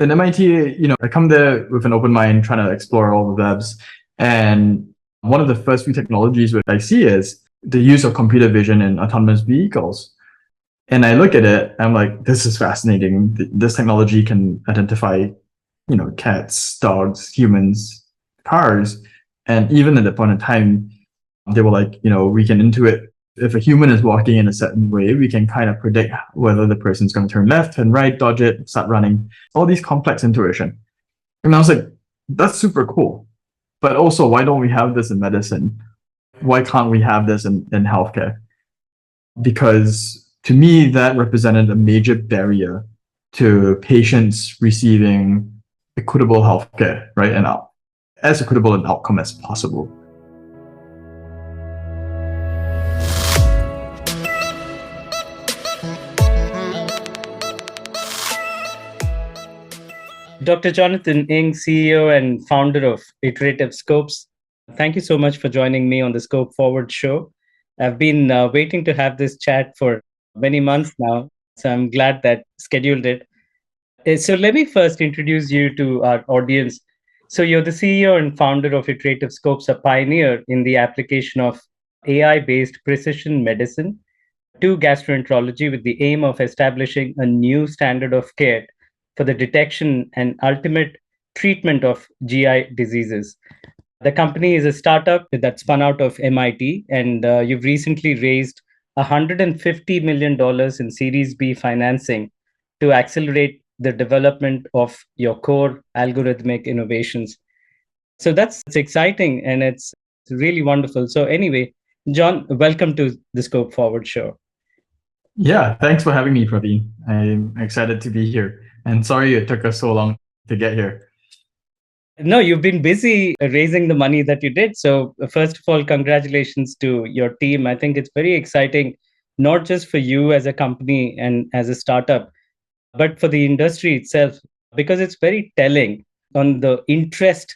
in MIT, I come there with an open mind, trying to explore all the webs. And one of the first few technologies that I see is the use of computer vision in autonomous vehicles. And I look at it, I'm like, this is fascinating. This technology can identify, cats, dogs, humans, cars. And even at that point in time, they were like, we can intuit if a human is walking in a certain way, we can kind of predict whether the person's going to turn left and right, dodge it, start running, all these complex intuition. And I was like, that's super cool. But also, why don't we have this in medicine? Why can't we have this in healthcare? Because to me, that represented a major barrier to patients receiving equitable healthcare, right? And as equitable an outcome as possible. Dr. Jonathan Ng, CEO and founder of Iterative Scopes. Thank you so much for joining me on the Scope Forward show. I've been waiting to have this chat for many months now, so I'm glad that scheduled it. So let me first introduce you to our audience. So you're the CEO and founder of Iterative Scopes, a pioneer in the application of AI-based precision medicine to gastroenterology with the aim of establishing a new standard of care for the detection and ultimate treatment of GI diseases. The company is a startup that spun out of MIT, and you've recently raised $150 million in Series B financing to accelerate the development of your core algorithmic innovations. So that's exciting, and it's really wonderful. So anyway, John, welcome to the Scope Forward show. Yeah, thanks for having me, Praveen. I'm excited to be here. And sorry it took us so long to get here. No, you've been busy raising the money that you did. So first of all, congratulations to your team. I think it's very exciting, not just for you as a company and as a startup, but for the industry itself, because it's very telling on the interest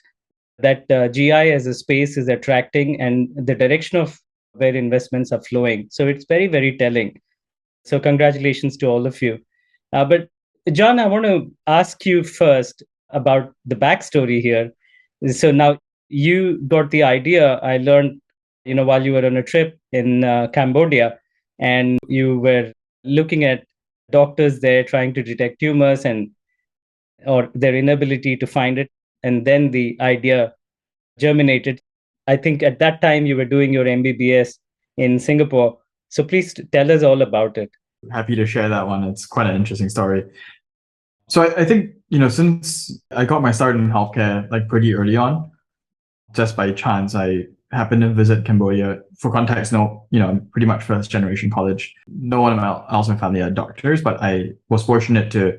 that GI as a space is attracting and the direction of where investments are flowing. So it's very, very telling. So congratulations to all of you. But John, I want to ask you first about the backstory here. So now you got the idea, I learned, while you were on a trip in Cambodia, and you were looking at doctors there trying to detect tumors or their inability to find it. And then the idea germinated. I think at that time you were doing your MBBS in Singapore. So please tell us all about it. Happy to share that one. It's quite an interesting story. So I think, since I got my start in healthcare like pretty early on, just by chance, I happened to visit Cambodia. For context, I'm pretty much first generation college. No one else in my family are doctors, but I was fortunate to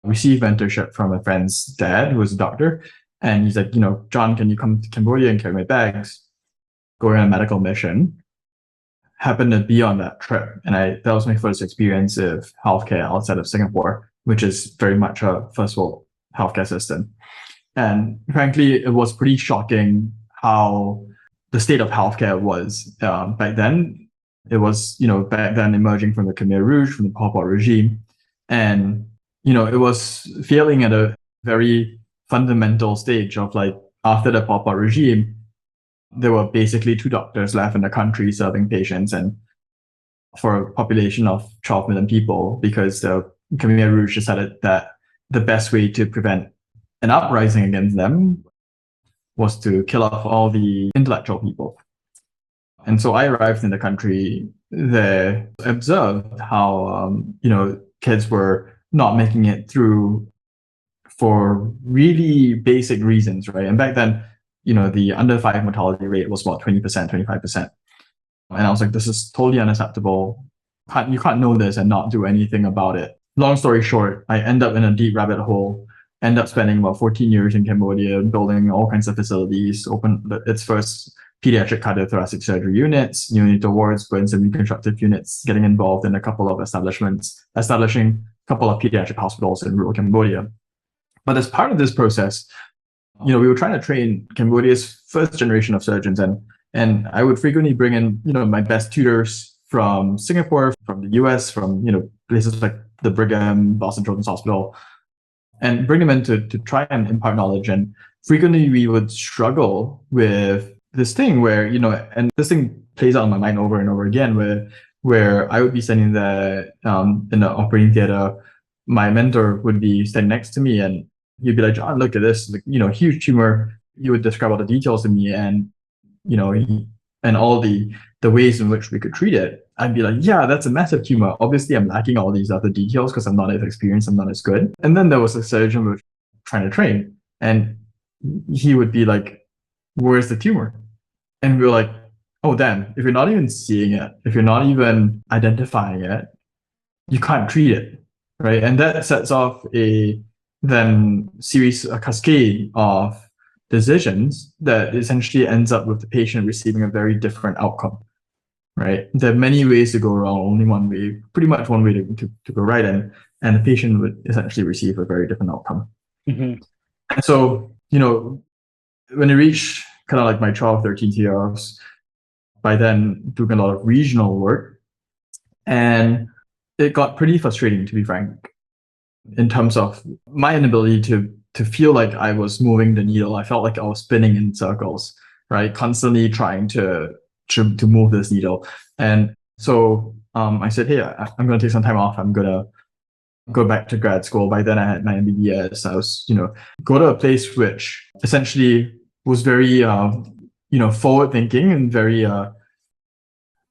receive mentorship from a friend's dad who was a doctor. And he's like, John, can you come to Cambodia and carry my bags? Going on a medical mission. Happened to be on that trip. And that was my first experience of healthcare outside of Singapore, which is very much a first world healthcare system. And frankly, it was pretty shocking how the state of healthcare was back then. It was, back then emerging from the Khmer Rouge, from the Pol Pot regime. And, it was failing at a very fundamental stage of like, after the Pol Pot regime, there were basically 2 doctors left in the country serving patients, and for a population of 12 million people, because the Khmer Rouge decided that the best way to prevent an uprising against them was to kill off all the intellectual people. And so I arrived in the country there, observed how, kids were not making it through for really basic reasons, right? And back then, the under 5 mortality rate was about 20%, 25%. And I was like, this is totally unacceptable. You can't know this and not do anything about it. Long story short, I end up in a deep rabbit hole, end up spending about 14 years in Cambodia, building all kinds of facilities, opened its first pediatric cardiothoracic surgery units, neonatal wards, burns and reconstructive units, getting involved in a couple of establishing a couple of pediatric hospitals in rural Cambodia. But as part of this process, we were trying to train Cambodia's first generation of surgeons, and I would frequently bring in, my best tutors from Singapore, from the US, from, places like the Brigham, Boston Children's Hospital. and bring them in to try and impart knowledge. And frequently we would struggle with this thing where, and this thing plays out in my mind over and over again, where I would be standing there in the operating theater, my mentor would be standing next to me, and he'd be like, "John, look at this, huge tumor." You would describe all the details to me, and and all the ways in which we could treat it. I'd be like, "Yeah, that's a massive tumor. Obviously, I'm lacking all these other details because I'm not as experienced, I'm not as good." And then there was a surgeon who was trying to train, and he would be like, "Where's the tumor?" And we were like, "Oh, damn, if you're not even seeing it, if you're not even identifying it, you can't treat it," right? And that sets off a cascade of decisions that essentially ends up with the patient receiving a very different outcome, right? There are many ways to go wrong, only one way, pretty much one way to go right, and the patient would essentially receive a very different outcome. Mm-hmm. And so, when I reached kind of like my 12, 13th year, I was by then doing a lot of regional work, and it got pretty frustrating, to be frank, in terms of my inability to feel like I was moving the needle. I felt like I was spinning in circles, right? Constantly trying to move this needle. And so I said, "Hey, I'm going to take some time off. I'm going to go back to grad school." By then I had my MBBS. I was, go to a place which essentially was very, forward thinking and very a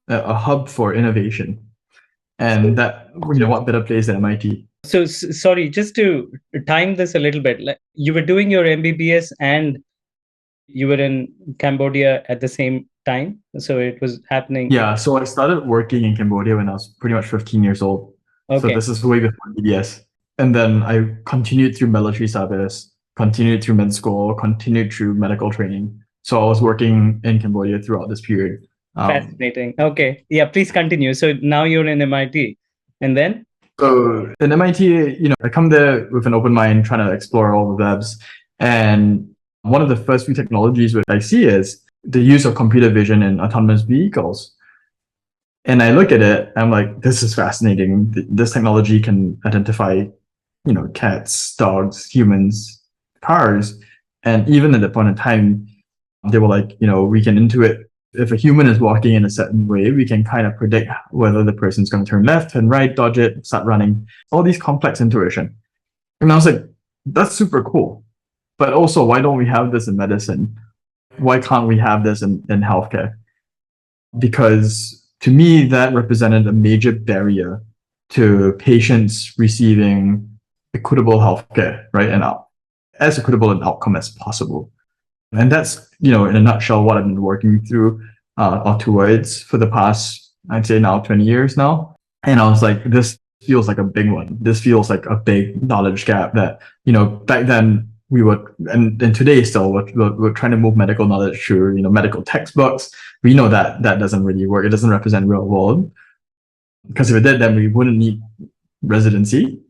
hub for innovation. And that, what better place than MIT? So sorry, just to time this a little bit, like you were doing your MBBS and you were in Cambodia at the same time, so it was happening. Yeah, so I started working in Cambodia when I was pretty much 15 years old. Okay. So this is way before MBBS. And then I continued through military service, continued through med school, continued through medical training. So I was working in Cambodia throughout this period. Fascinating. Okay. Yeah, please continue. So now you're in MIT. And then? So in MIT, I come there with an open mind, trying to explore all the webs. And one of the first few technologies which I see is the use of computer vision in autonomous vehicles. And I look at it, I'm like, this is fascinating. This technology can identify, cats, dogs, humans, cars. And even at that point in time, they were like, we can intuit if a human is walking in a certain way, we can kind of predict whether the person's going to turn left, turn right, dodge it, start running, all these complex intuition. And I was like, that's super cool. But also, why don't we have this in medicine? Why can't we have this in healthcare? Because to me, that represented a major barrier to patients receiving equitable healthcare, right? And as equitable an outcome as possible. And that's, in a nutshell, what I've been working through or towards for the past, I'd say now 20 years now. And I was like, this feels like a big one. This feels like a big knowledge gap that, back then we were, and today still, we're trying to move medical knowledge through, medical textbooks. We know that doesn't really work. It doesn't represent real world. Because if it did, then we wouldn't need residency.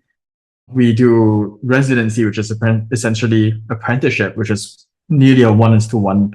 We do residency, which is essentially apprenticeship, which is nearly a 1:1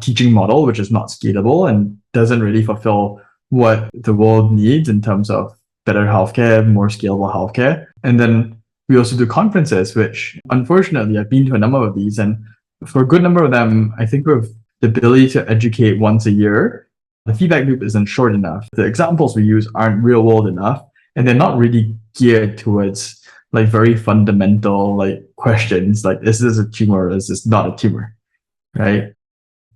teaching model, which is not scalable and doesn't really fulfill what the world needs in terms of better healthcare, more scalable healthcare. And then we also do conferences, which unfortunately I've been to a number of these, and for a good number of them, I think with the ability to educate once a year, the feedback loop isn't short enough. The examples we use aren't real world enough, and they're not really geared towards like very fundamental like questions like, is this a tumor or is this not a tumor, right?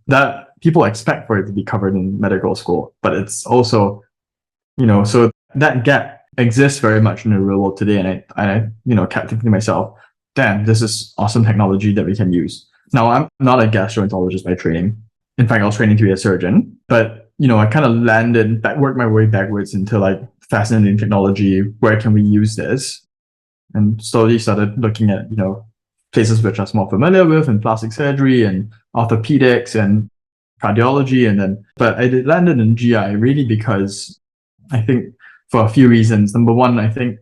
That people expect for it to be covered in medical school, but it's also, so that gap exists very much in the real world today. And I kept thinking to myself, damn, this is awesome technology that we can use. Now, I'm not a gastroenterologist by training. In fact, I was training to be a surgeon, but I kind of worked my way backwards into like fascinating technology. Where can we use this? And slowly started looking at, places which I was more familiar with in plastic surgery and orthopedics and cardiology. But I landed in GI really because I think for a few reasons. Number one, I think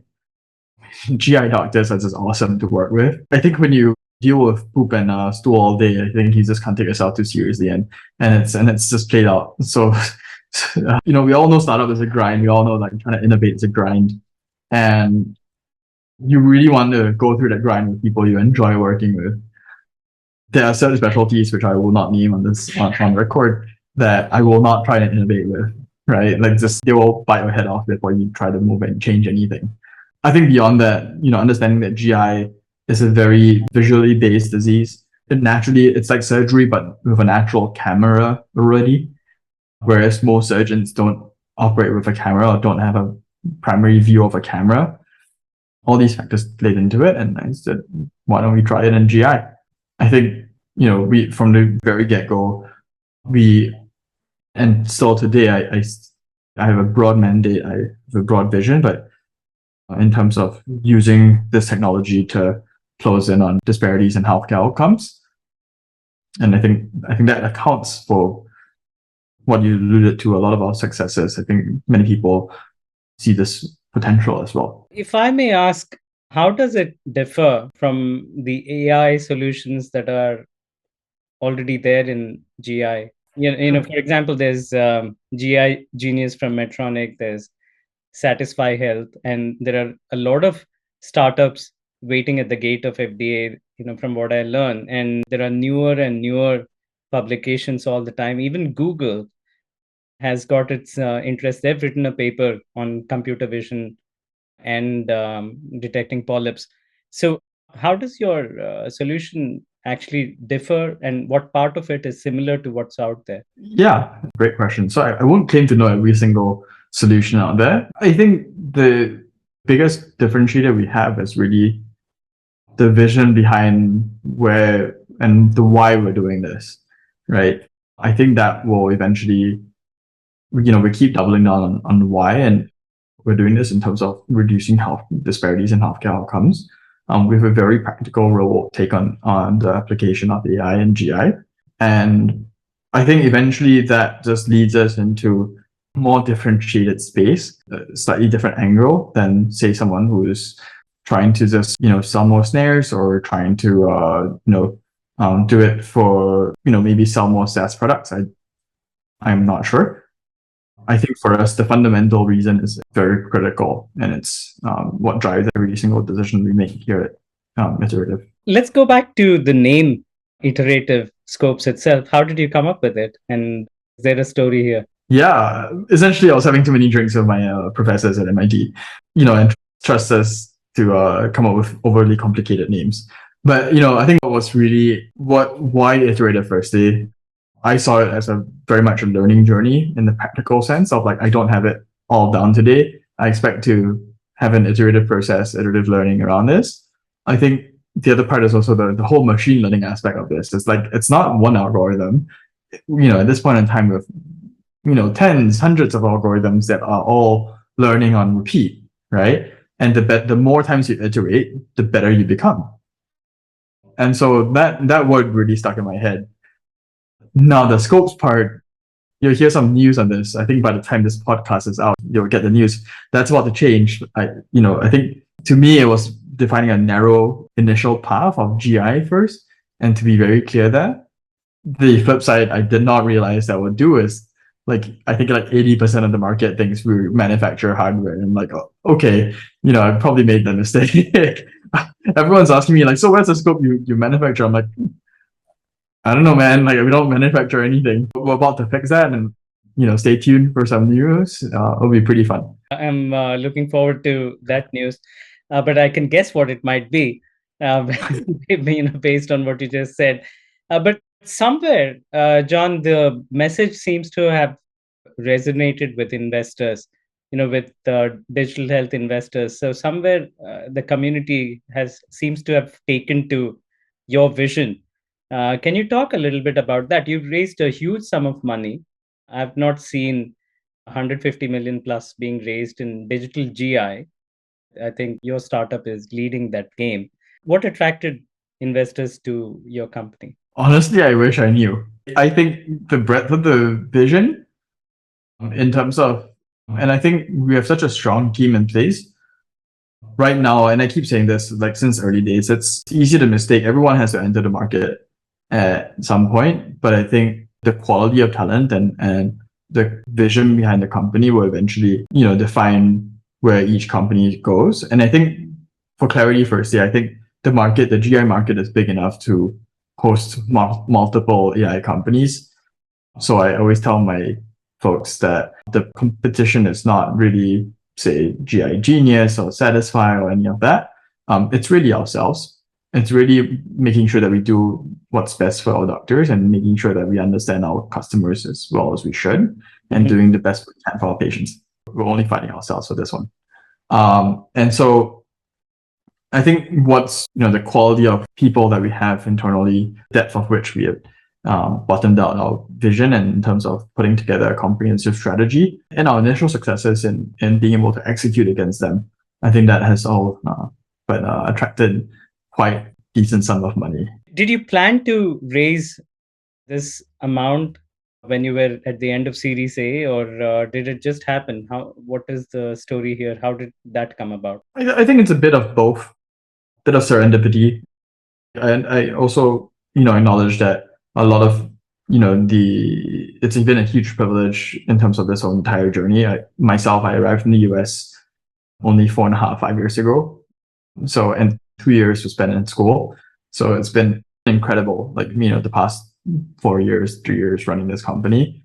GI doctors are just awesome to work with. I think when you deal with poop and stool all day, I think you just can't take yourself too seriously, and it's just played out. So, we all know startup is a grind. We all know like trying to innovate is a grind, and you really want to go through that grind with people you enjoy working with. There are certain specialties which I will not name on record that I will not try to innovate with, right? Like just they will bite your head off before you try to move and change anything. I think beyond that, understanding that GI is a very visually based disease. It's like surgery, but with an actual camera already. Whereas most surgeons don't operate with a camera or don't have a primary view of a camera. All these factors played into it, and I said, why don't we try it in GI? I think, we from the very get-go, and still today, I have a broad mandate, I have a broad vision, but in terms of using this technology to close in on disparities in healthcare outcomes, and I think that accounts for what you alluded to, a lot of our successes. I think many people see this potential as well. If I may ask, how does it differ from the AI solutions that are already there in GI? For example, there's GI Genius from Medtronic, there's Satisfy Health, and there are a lot of startups waiting at the gate of FDA, from what I learn. And there are newer and newer publications all the time. Even Google has got its interest. They've written a paper on computer vision and detecting polyps. So how does your solution actually differ, and what part of it is similar to what's out there? Yeah, great question. So I won't claim to know every single solution out there. I think the biggest differentiator we have is really the vision behind where and the why we're doing this, right? I think that will eventually, we keep doubling down on why, and we're doing this in terms of reducing health disparities in healthcare outcomes. We have a very practical real take on the application of AI and GI. And I think eventually that just leads us into more differentiated space, a slightly different angle than, say, someone who's trying to just, sell more snares or trying to, do it for, maybe sell more SaaS products. I'm not sure. I think for us, the fundamental reason is very critical, and it's what drives every single decision we make here at Iterative. Let's go back to the name Iterative Scopes itself. How did you come up with it? And is there a story here? Yeah, essentially, I was having too many drinks with my professors at MIT, and trust us to come up with overly complicated names. But, I think what was really why Iterative firstly, I saw it as a very much a learning journey in the practical sense of like, I don't have it all down today. I expect to have an iterative process, iterative learning around this. I think the other part is also the whole machine learning aspect of this. It's like, it's not one algorithm, at this point in time with, tens, hundreds of algorithms that are all learning on repeat, right? And the more times you iterate, the better you become. And so that word really stuck in my head. Now, the scopes part, you'll hear some news on this. I think by the time this podcast is out, you'll get the news. That's about to change. I think to me, it was defining a narrow initial path of GI first. And to be very clear there, the flip side, I did not realize that would do is I think 80% of the market thinks we manufacture hardware. And I'm like, oh, okay, I probably made that mistake. Everyone's asking me so where's the scope you manufacture? I'm like, I don't know, man. We don't manufacture anything. We're about to fix that, and stay tuned for some news. It'll be pretty fun. I'm looking forward to that news, but I can guess what it might be, based on what you just said. But somewhere, John, the message seems to have resonated with investors, with digital health investors. So somewhere, the community seems to have taken to your vision. Can you talk a little bit about that? You've raised a huge sum of money. I've not seen 150 million plus being raised in digital GI. I think your startup is leading that game. What attracted investors to your company? Honestly, I wish I knew. I think the breadth of the vision in terms of, and I think we have such a strong team in place right now. And I keep saying this, since early days, it's easy to mistake. Everyone has to enter the market at some point, but I think the quality of talent and the vision behind the company will eventually, define where each company goes. And I think for clarity firstly, I think the GI market is big enough to host multiple AI companies. So I always tell my folks that the competition is not really, say, GI Genius or Satisfy or any of that. It's really ourselves. It's really making sure that we do what's best for our doctors and making sure that we understand our customers as well as we should and doing the best we can for our patients. We're only fighting ourselves for this one. And so I think what's, the quality of people that we have internally, depth of which we have bottomed out our vision and in terms of putting together a comprehensive strategy and our initial successes in being able to execute against them. I think that has all attracted quite decent sum of money. Did you plan to raise this amount when you were at the end of Series A, or did it just happen? What is the story here? How did that come about? I think it's a bit of both, bit of serendipity. And I also, acknowledge that a lot of, it's been a huge privilege in terms of this whole entire journey. I arrived in the US only 5 years ago. So, and 2 years was spent in school. So it's been incredible, the past 3 years running this company.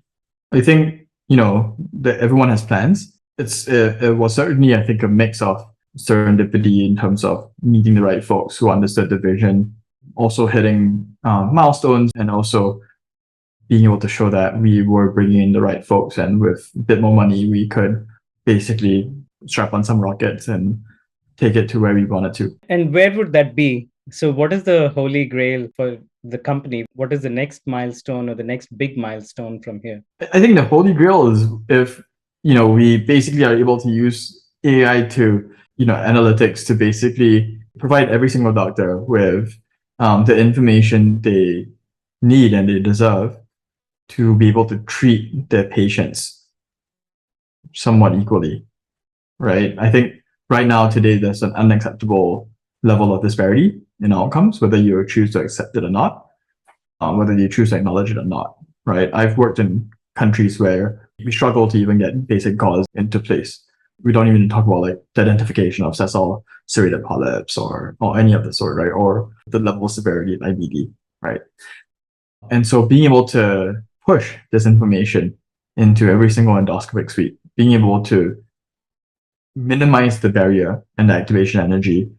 I think, that everyone has plans. It was certainly, I think, a mix of serendipity in terms of meeting the right folks who understood the vision, also hitting milestones, and also being able to show that we were bringing in the right folks, and with a bit more money, we could basically strap on some rockets and take it to where we wanted to. And where would that be? So what is the holy grail for the company? What is the next milestone or the next big milestone from here? I think the holy grail is if, we basically are able to use AI to, analytics to basically provide every single doctor with the information they need and they deserve to be able to treat their patients somewhat equally, right? I think right now, today, there's an unacceptable level of disparity in outcomes, whether you choose to accept it or not, whether you choose to acknowledge it or not, right? I've worked in countries where we struggle to even get basic gauze into place. We don't even talk about the identification of sessile serrated polyps or any of the sort, right? Or the level of severity of IBD, right? And so being able to push this information into every single endoscopic suite, being able to minimize the barrier and the activation energy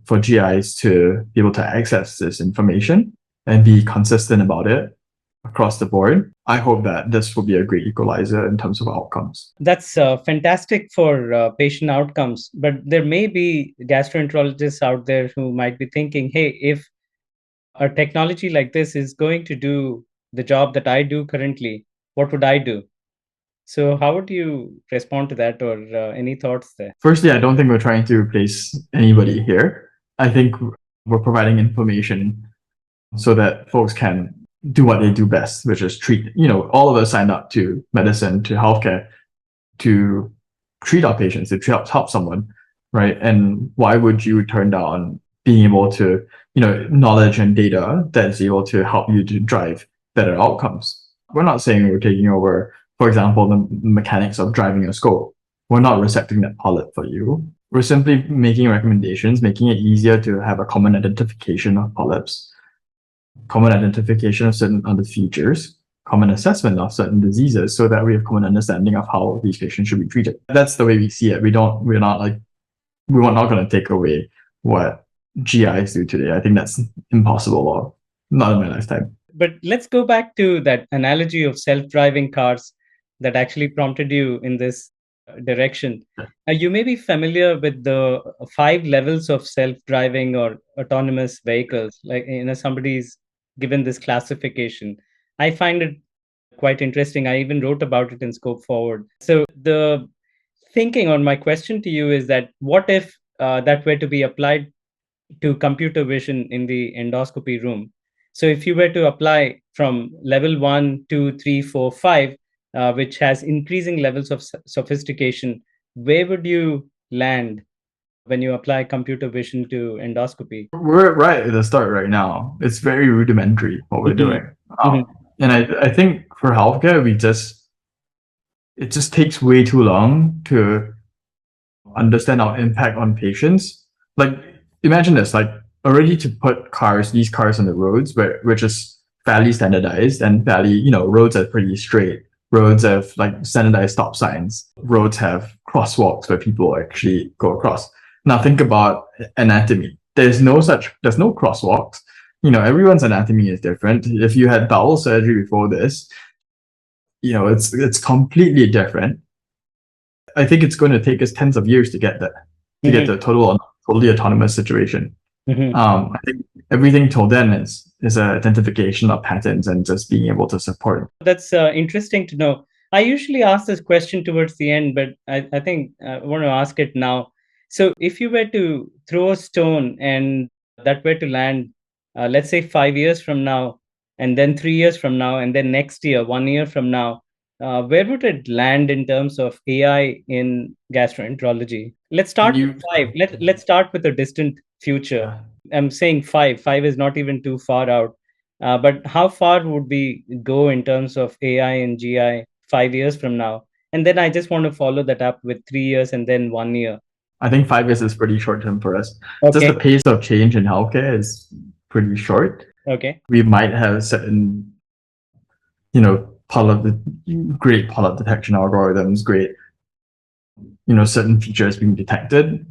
for GIs to be able to access this information and be consistent about it across the board. I hope that this will be a great equalizer in terms of outcomes. That's fantastic for patient outcomes, but there may be gastroenterologists out there who might be thinking, hey, if a technology like this is going to do the job that I do currently, what would I do? So how would you respond to that, or any thoughts there? Firstly, I don't think we're trying to replace anybody here. I think we're providing information so that folks can do what they do best, which is treat. All of us signed up to medicine, to healthcare, to treat our patients, to help someone, right? And why would you turn down being able to, knowledge and data that's able to help you to drive better outcomes? We're not saying we're taking over, for example, the mechanics of driving a scope. We're not resecting that polyp for you. We're simply making recommendations, making it easier to have a common identification of polyps, common identification of certain other features, common assessment of certain diseases, so that we have common understanding of how these patients should be treated. That's the way we see it. We're not going to take away what GIs do today. I think that's impossible, or not in my lifetime. But let's go back to that analogy of self-driving cars that actually prompted you in this direction. You may be familiar with the 5 levels of self-driving or autonomous vehicles. Somebody's given this classification. I find it quite interesting. I even wrote about it in Scope Forward. So the thinking on my question to you is that what if that were to be applied to computer vision in the endoscopy room? So if you were to apply from level 1, 2, 3, 4, 5, which has increasing levels of sophistication, where would you land when you apply computer vision to endoscopy? We're right at the start right now. It's very rudimentary what we're doing. And I think for healthcare, it just takes way too long to understand our impact on patients like imagine this, like already to put these cars on the roads, which is fairly standardized and fairly, roads are pretty straight. Roads have like standardized stop signs. Roads have crosswalks where people actually go across. Now think about anatomy. There's no crosswalks. Everyone's anatomy is different. If you had bowel surgery before this, it's completely different. I think it's going to take us tens of years to get there, to get to a totally autonomous situation. I think everything till then is identification of patterns and just being able to support. That's interesting to know. I usually ask this question towards the end, but I think I want to ask it now. So if you were to throw a stone and that were to land, let's say 5 years from now, and then 3 years from now, and then next year, 1 year from now, where would it land in terms of AI in gastroenterology? Let's start with five. Let's start with a distant future. I'm saying five. Five is not even too far out. But how far would we go in terms of AI and GI 5 years from now? And then I just want to follow that up with 3 years and then 1 year. I think 5 years is pretty short term for us. Okay. Just the pace of change in healthcare is pretty short. Okay. We might have certain, great polyp detection algorithms, great, certain features being detected,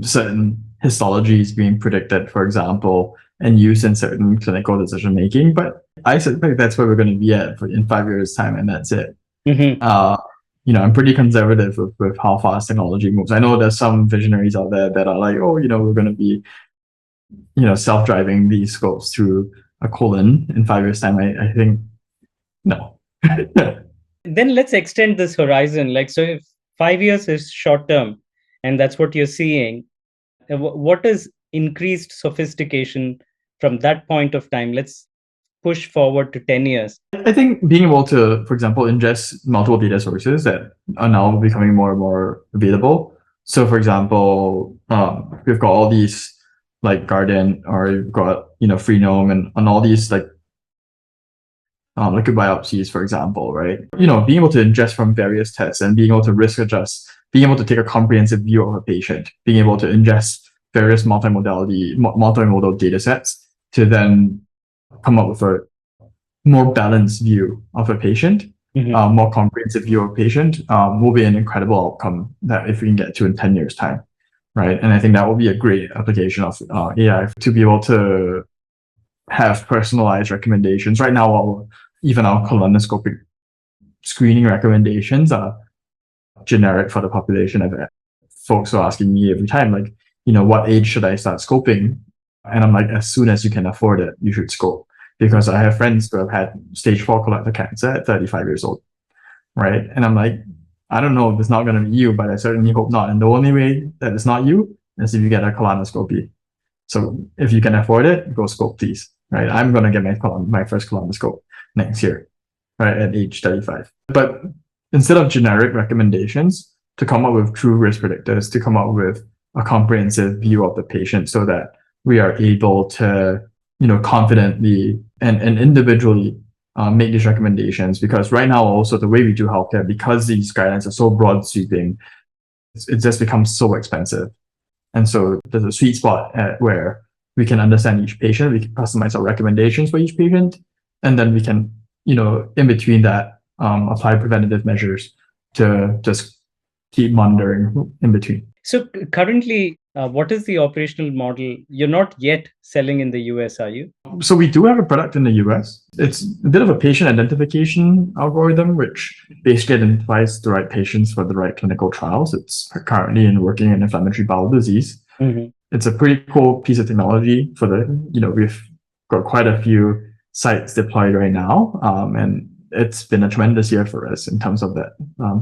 certain histologies being predicted, for example, and used in certain clinical decision making. But I suspect that's where we're going to be at in 5 years' time, and that's it. I'm pretty conservative with how fast technology moves. I know there's some visionaries out there that are like, oh, we're going to be, self-driving these scopes through a colon in 5 years' time. I think no. Then let's extend this horizon. Like, so if 5 years is short term, and that's what you're seeing, what is increased sophistication from that point of time? Let's push forward to 10 years. I think being able to, for example, ingest multiple data sources that are now becoming more and more available. So, for example, we've got all these like Guardian, or you've got Freenome and all these like liquid biopsies, for example, right? Being able to ingest from various tests and being able to risk adjust, being able to take a comprehensive view of a patient, being able to ingest various multimodal data sets to then come up with a more balanced view of a patient, more comprehensive view of a patient, will be an incredible outcome that if we can get to in 10 years' time, right? And I think that will be a great application of AI to be able to have personalized recommendations. Right now, even our colonoscopy screening recommendations are generic for the population. Folks are asking me every time, like, what age should I start scoping? And I'm like, as soon as you can afford it, you should scope. Because I have friends who have had stage 4 colorectal cancer at 35 years old, right? And I'm like, I don't know if it's not going to be you, but I certainly hope not. And the only way that it's not you is if you get a colonoscopy. So if you can afford it, go scope, please, right? I'm going to get my first colonoscope next year, right, at age 35. But instead of generic recommendations, to come up with true risk predictors, to come up with a comprehensive view of the patient so that we are able to confidently and individually make these recommendations. Because right now also the way we do healthcare, because these guidelines are so broad sweeping, it just becomes so expensive. And so there's a sweet spot where we can understand each patient, we can customize our recommendations for each patient, and then we can, in between that, apply preventative measures to just keep monitoring in between. So currently, what is the operational model? You're not yet selling in the US, are you? So we do have a product in the US. It's a bit of a patient identification algorithm, which basically identifies the right patients for the right clinical trials. It's currently working in inflammatory bowel disease. It's a pretty cool piece of technology for we've got quite a few sites deployed right now. And it's been a tremendous year for us in terms of that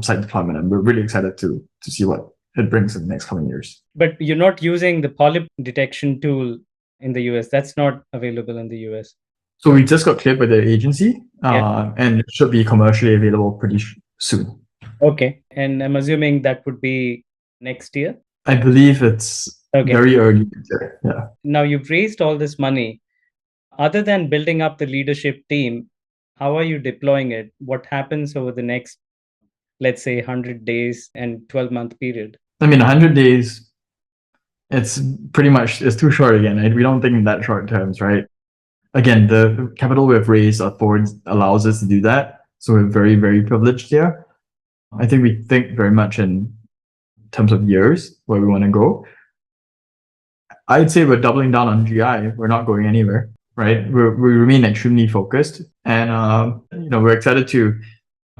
site deployment. And we're really excited to see what it brings in the next coming years. But you're not using the polyp detection tool in the US. That's not available in the US. So we just got cleared by the agency, and it should be commercially available pretty soon. Okay. And I'm assuming that would be next year? I believe it's very early. Yeah. Now you've raised all this money. Other than building up the leadership team, how are you deploying it? What happens over the next, let's say, 100 days and 12-month period? I mean, 100 days It's pretty much, it's too short again. Right? We don't think in that short terms, right? Again, the capital we've raised allows us to do that. So we're very, very privileged here. I think we think very much in terms of years where we want to go. I'd say we're doubling down on GI. We're not going anywhere, right? We remain extremely focused, and we're excited to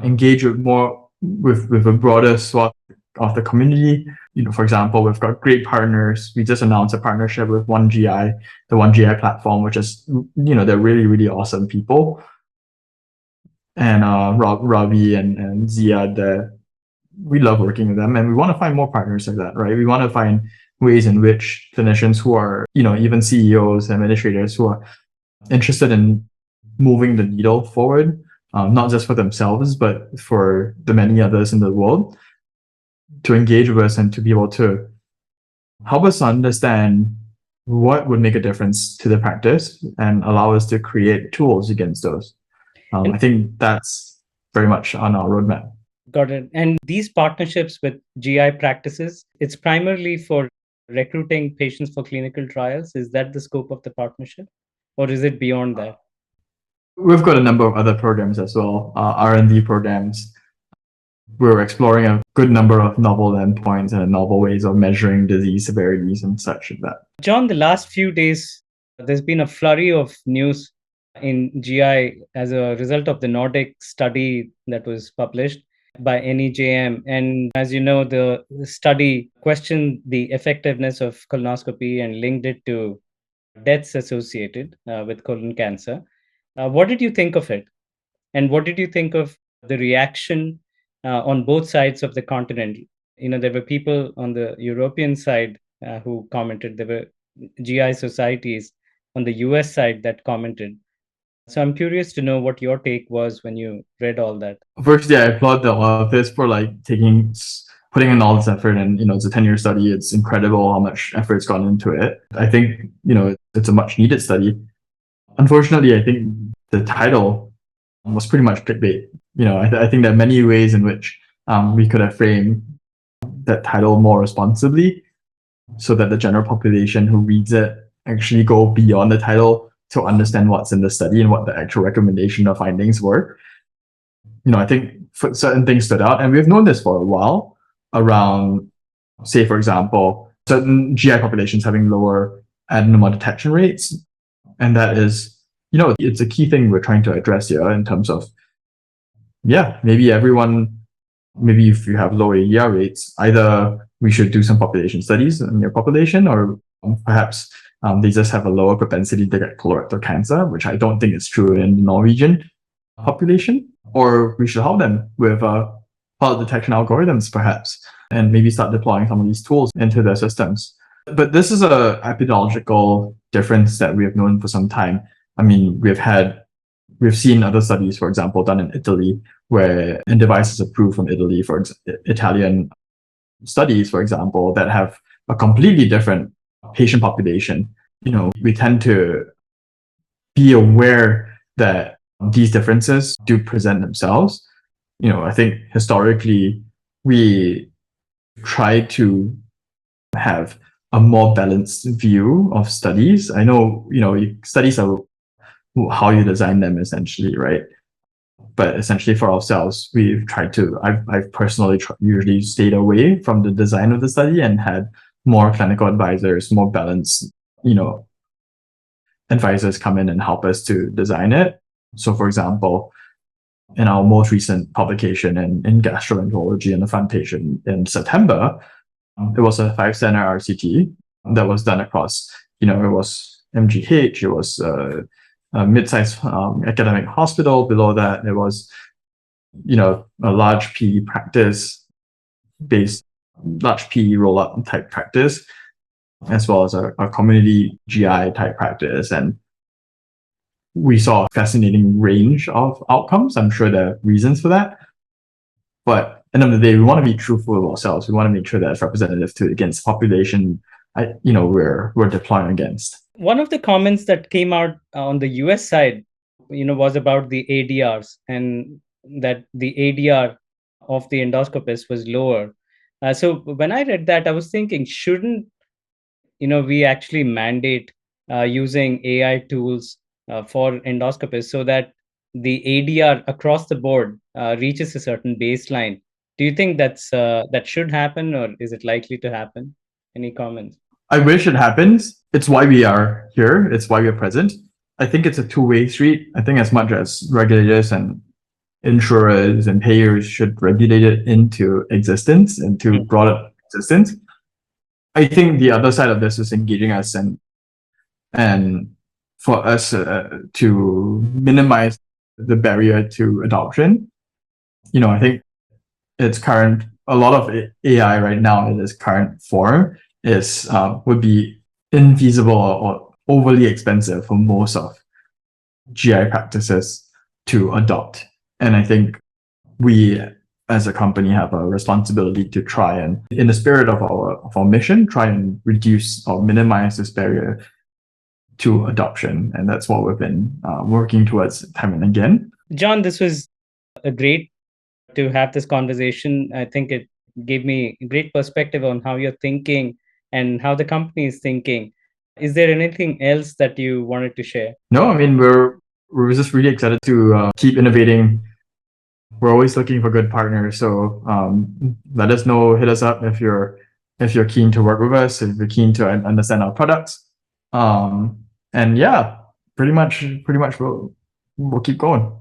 engage with a broader swath of the community. For example, we've got great partners. We just announced a partnership with One GI, the One GI platform, which is they're really, really awesome people. And Ravi and Zia, we love working with them, and we want to find more partners like that, right? We want to find ways in which clinicians who are, even CEOs, administrators who are interested in moving the needle forward, not just for themselves, but for the many others in the world, to engage with us and to be able to help us understand what would make a difference to the practice and allow us to create tools against those. I think that's very much on our roadmap. Got it. And these partnerships with GI practices, it's primarily for recruiting patients for clinical trials. Is that the scope of the partnership, or is it beyond that? We've got a number of other programs as well, R&D programs. We're exploring a good number of novel endpoints and novel ways of measuring disease severities and such like that. John, the last few days, there's been a flurry of news in GI as a result of the NordICC study that was published by NEJM. And as you know, the study questioned the effectiveness of colonoscopy and linked it to deaths associated with colon cancer. What did you think of it? And what did you think of the reaction on both sides of the continent? There were people on the European side who commented. There were GI societies on the US side that commented. So I'm curious to know what your take was when you read all that. Firstly, I applaud the office for putting in all this effort, and it's a 10-year study. It's incredible how much effort's gone into it. I think it's a much needed study. Unfortunately, I think the title was pretty much clickbait. I think there are many ways in which we could have framed that title more responsibly, so that the general population who reads it actually go beyond the title to understand what's in the study and what the actual recommendation or findings were. I think certain things stood out, and we've known this for a while around, say, for example, certain GI populations having lower adenoma detection rates. And that is, it's a key thing we're trying to address here in terms of, maybe if you have low AER rates, either we should do some population studies in your population, or perhaps they just have a lower propensity to get colorectal cancer, which I don't think is true in the Norwegian population. Or we should help them with fault detection algorithms, perhaps, and maybe start deploying some of these tools into their systems. But this is a epidemiological difference that we have known for some time. I mean, we've seen other studies, for example, done in Italy, where devices approved from Italy, for Italian studies, for example, that have a completely different patient population. We tend to be aware that these differences do present themselves. I think historically we try to have a more balanced view of studies. I know, studies are how you design them essentially, right? But essentially for ourselves, we've tried to, I've personally usually stayed away from the design of the study and had more clinical advisors, more balanced, advisors come in and help us to design it. So for example, in our most recent publication in gastroenterology in the front page in September, it was a 5-center RCT that was done across, it was MGH, it was a mid-sized academic hospital. Below that, there was, a large PE practice based, large PE roll-up type practice, as well as a community GI type practice. And we saw a fascinating range of outcomes. I'm sure there are reasons for that. But at the end of the day, we want to be truthful with ourselves. We want to make sure that it's representative against population, we're deploying against. One of the comments that came out on the US side, was about the ADRs, and that the ADR of the endoscopist was lower. So when I read that, I was thinking, shouldn't we actually mandate using AI tools for endoscopists so that the ADR across the board reaches a certain baseline. Do you think that should happen, or is it likely to happen? Any comments? I wish it happens. It's why we are here. It's why we're present. I think it's a two-way street. I think as much as regulators and insurers and payers should regulate it into existence, into broader existence, I think the other side of this is engaging us and for us to minimize the barrier to adoption. I think a lot of AI right now in its current form would be infeasible or overly expensive for most of GI practices to adopt. And I think we as a company have a responsibility to try and, in the spirit of our mission, try and reduce or minimize this barrier to adoption. And that's what we've been working towards time and again. John, this was a great to have this conversation. I think it gave me a great perspective on how you're thinking and how the company is thinking. Is there anything else that you wanted to share? No, I mean, we're just really excited to keep innovating. We're always looking for good partners. So let us know, hit us up if you're keen to work with us, if you're keen to understand our products. And yeah, pretty much we'll keep going.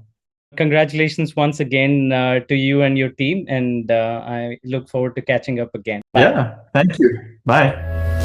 Congratulations once again to you and your team. And I look forward to catching up again. Bye. Yeah, thank you. Bye.